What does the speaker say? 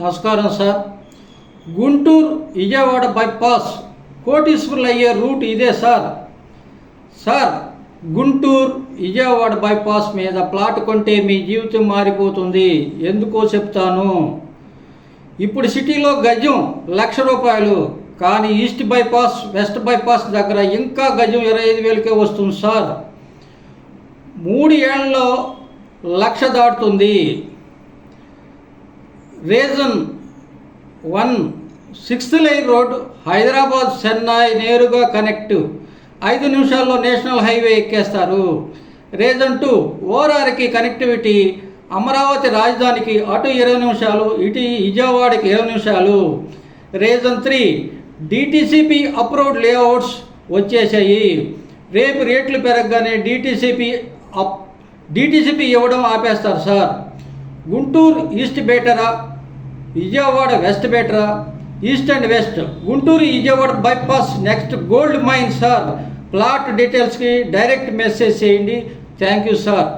నమస్కారం sir. Guntur Vijayawada bypass కోటీశ్వరులు అయ్యే రూట్ ఇదే సార్. గుంటూరు విజయవాడ బైపాస్ మీద ప్లాట్ కొంటే మీ జీవితం మారిపోతుంది. ఎందుకో చెప్తాను. ఇప్పుడు సిటీలో గజం ₹1,00,000, కానీ ఈస్ట్ బైపాస్ వెస్ట్ బైపాస్ దగ్గర ఇంకా గజం 25,000కే వస్తుంది సార్. 3 ఏళ్లలో 1,00,000 దాటుతుంది. Reason 1, 6th line road, Hyderabad Chennai నేరుగా కనెక్ట్, 5 నిమిషాల్లో నేషనల్ హైవే ఎక్కేస్తారు. రీజన్ 2, ఓఆర్ఆర్కి కనెక్టివిటీ, అమరావతి రాజధానికి అటు 20 నిమిషాలు, ఇటు విజయవాడకి 20 నిమిషాలు. రీజన్ 3, డిటిసిపి అప్రూవ్డ్ లేఅవుట్స్ వచ్చేసాయి. రేపు రేట్లు పెరగగానే డిటిసిపి ఇవ్వడం ఆపేస్తారు సార్. గుంటూరు ఈస్ట్ బెటరా, విజయవాడ వెస్ట్ బెటరా? East and west. Guntur Vijayawada bypass next gold mine sir. Plot డీటెయిల్స్కి డైరెక్ట్ మెసేజ్ చేయండి. Thank you sir.